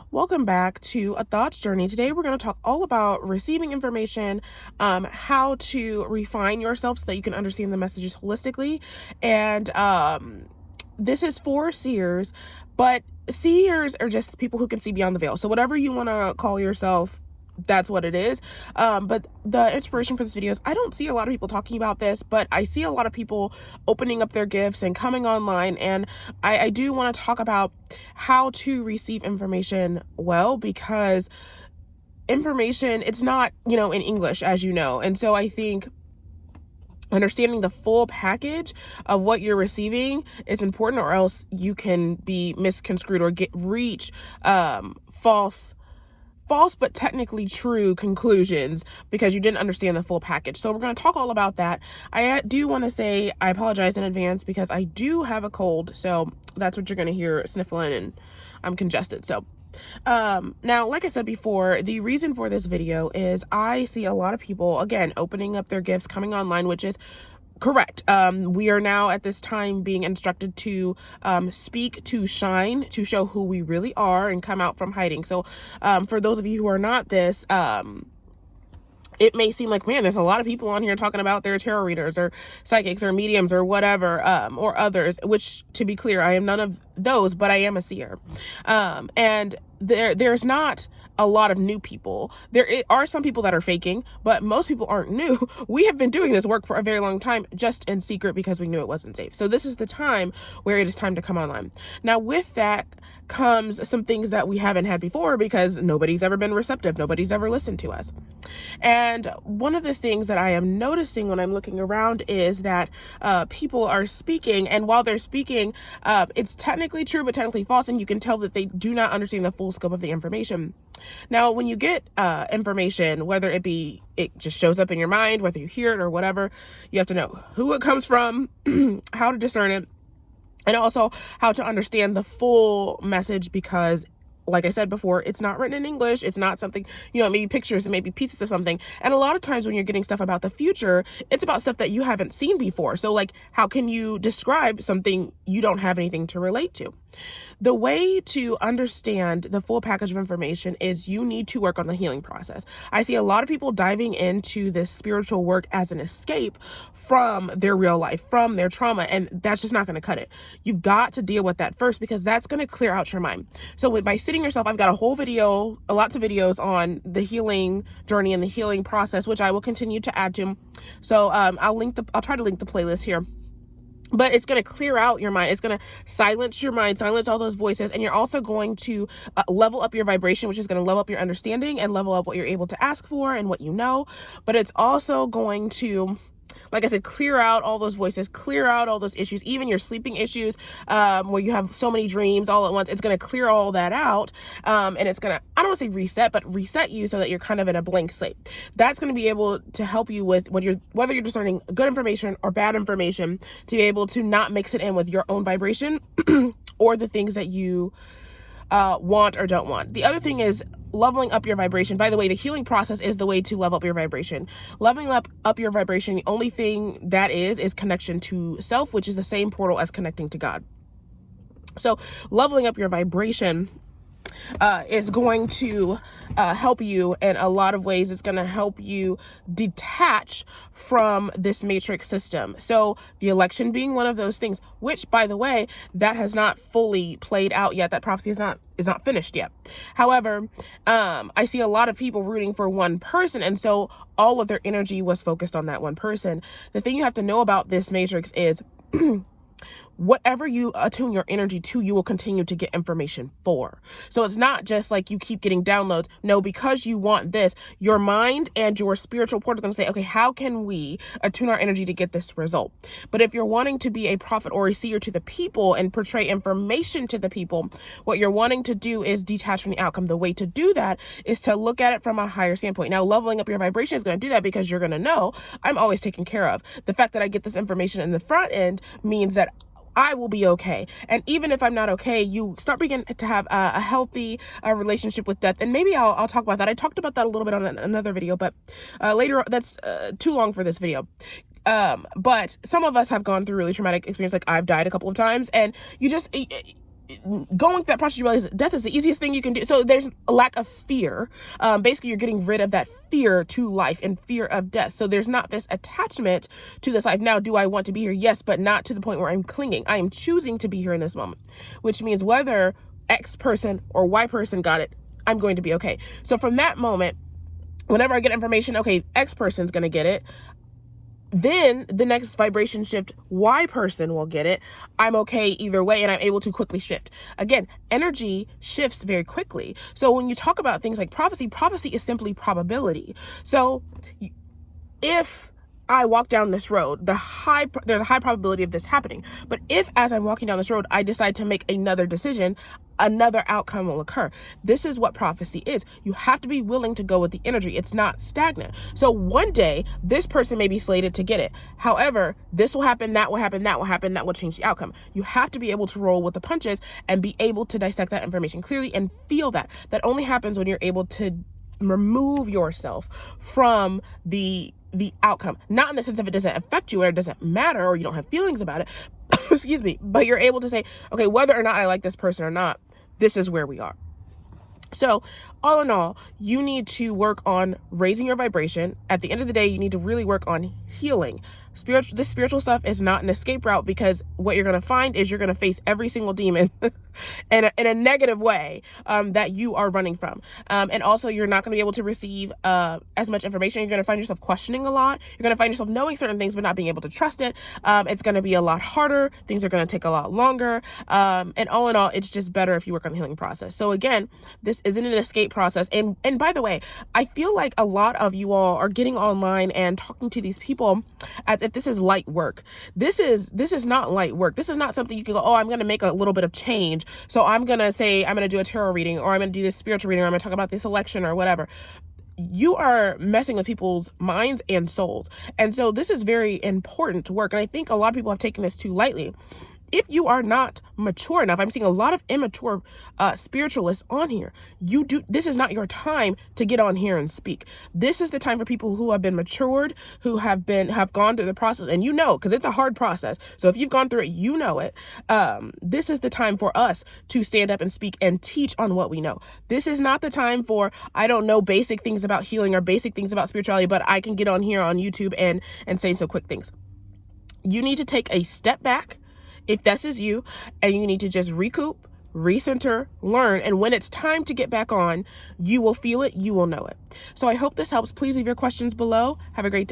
Welcome back to A Thoughts Journey. Today we're going to talk all about receiving information, how to refine yourself so that you can understand the messages holistically. And this is for seers, but seers are just people who can see beyond the veil. So whatever you want to call yourself, that's what it is. But the inspiration for this video is I don't see a lot of people talking about this, but I see a lot of people opening up their gifts and coming online. And I do want to talk about how to receive information well, because information, it's not, in English, as you know. And so I think understanding the full package of what you're receiving is important, or else you can be misconstrued or reach false but technically true conclusions because you didn't understand the full package. So we're going to talk all about that. I do want to say I apologize in advance because I do have a cold, so that's what you're going to hear, sniffling, and I'm congested. So now, like I said before, the reason for this video is I see a lot of people, again, opening up their gifts, coming online, which is correct. We are now at this time being instructed to speak, to shine, to show who we really are and come out from hiding. So for those of you who are not this, it may seem like, man, there's a lot of people on here talking about their tarot readers or psychics or mediums or whatever, or others, which, to be clear, I am none of those, but I am a seer. And there's not a lot of new people. There are some people that are faking, but most people aren't new. We have been doing this work for a very long time, just in secret, because we knew it wasn't safe. So this is the time where it is time to come online. Now, with that comes some things that we haven't had before, because nobody's ever been receptive. Nobody's ever listened to us. And one of the things that I am noticing when I'm looking around is that people are speaking, and while they're speaking, it's technically true, but technically false, and you can tell that they do not understand the full scope of the information. Now, when you get information, whether it just shows up in your mind, whether you hear it or whatever, you have to know who it comes from, how to discern it, and also how to understand the full message, because like I said before, it's not written in English. It's not something, maybe pictures and maybe pieces of something. And a lot of times when you're getting stuff about the future, it's about stuff that you haven't seen before. So like, how can you describe something you don't have anything to relate to? The way to understand the full package of information is you need to work on the healing process. I see a lot of people diving into this spiritual work as an escape from their real life, from their trauma, and that's just not going to cut it. You've got to deal with that first, because that's going to clear out your mind. So by sitting yourself, I've got a whole video, lots of videos on the healing journey and the healing process, which I will continue to add to. So I'll try to link the playlist here. But it's going to clear out your mind. It's going to silence your mind, silence all those voices. And you're also going to level up your vibration, which is going to level up your understanding and level up what you're able to ask for and what you know. But it's also going to, like I said, clear out all those voices, clear out all those issues, even your sleeping issues, where you have so many dreams all at once. It's going to clear all that out. And it's going to, I don't want to say reset, but reset you so that you're kind of in a blank slate. That's going to be able to help you with whether you're discerning good information or bad information, to be able to not mix it in with your own vibration or the things that you want or don't want. The other thing is leveling up your vibration. By the way, the healing process is the way to level up your vibration. Leveling up your vibration, the only thing that is connection to self, which is the same portal as connecting to God. So leveling up your vibration is going to help you in a lot of ways. It's going to help you detach from this matrix system. So the election being one of those things, which, by the way, that has not fully played out yet. That prophecy is not finished yet. However, I see a lot of people rooting for one person, and so all of their energy was focused on that one person. The thing you have to know about this matrix is whatever you attune your energy to, you will continue to get information for. So it's not just like you keep getting downloads. No, because you want this, your mind and your spiritual portal is going to say, okay, how can we attune our energy to get this result? But if you're wanting to be a prophet or a seer to the people and portray information to the people, what you're wanting to do is detach from the outcome. The way to do that is to look at it from a higher standpoint. Now, leveling up your vibration is going to do that, because you're going to know I'm always taken care of. The fact that I get this information in the front end means that I will be okay. And even if I'm not okay, you start beginning to have a healthy relationship with death. And maybe I'll talk about that. I talked about that a little bit on another video, but later, that's too long for this video. But some of us have gone through really traumatic experience. Like, I've died a couple of times, and you just, going through that process, you realize death is the easiest thing you can do. So there's a lack of fear. Basically, you're getting rid of that fear to life and fear of death. So there's not this attachment to this life. Now, do I want to be here? Yes, but not to the point where I'm clinging. I am choosing to be here in this moment, which means whether X person or Y person got it, I'm going to be okay. So from that moment, whenever I get information, okay, X person's going to get it, then the next vibration shift, Y person will get it. I'm okay either way, and I'm able to quickly shift. Again, energy shifts very quickly. So when you talk about things like prophecy, prophecy is simply probability. So if I walk down this road, there's a high probability of this happening. But if, as I'm walking down this road, I decide to make another decision, another outcome will occur. This is what prophecy is. You have to be willing to go with the energy. It's not stagnant. So one day, this person may be slated to get it. However, this will happen, that will happen, that will happen, that will change the outcome. You have to be able to roll with the punches and be able to dissect that information clearly and feel that. That only happens when you're able to remove yourself from the outcome, not in the sense of it doesn't affect you or it doesn't matter or you don't have feelings about it, excuse me, but you're able to say, okay, whether or not I like this person or not, this is where we are. So all in all, you need to work on raising your vibration. At the end of the day, you need to really work on healing. This spiritual stuff is not an escape route, because what you're going to find is you're going to face every single demon in a negative way that you are running from. And also, you're not going to be able to receive as much information. You're going to find yourself questioning a lot. You're going to find yourself knowing certain things but not being able to trust it. It's going to be a lot harder. Things are going to take a lot longer. And all in all, it's just better if you work on the healing process. So again, this isn't an escape process. And by the way, I feel like a lot of you all are getting online and talking to these people as if this is light work. This is not light work. This is not something you can go, oh, I'm going to make a little bit of change. So I'm going to say, I'm going to do a tarot reading, or I'm going to do this spiritual reading, or I'm going to talk about this election or whatever. You are messing with people's minds and souls. And so this is very important work. And I think a lot of people have taken this too lightly. If you are not mature enough, I'm seeing a lot of immature spiritualists on here. This is not your time to get on here and speak. This is the time for people who have been matured, who have gone through the process, and because it's a hard process. So if you've gone through it, you know it. This is the time for us to stand up and speak and teach on what we know. This is not the time for, I don't know basic things about healing or basic things about spirituality, but I can get on here on YouTube and say some quick things. You need to take a step back, if this is you, and you need to just recoup, recenter, learn. And when it's time to get back on, you will feel it, you will know it. So I hope this helps. Please leave your questions below. Have a great day.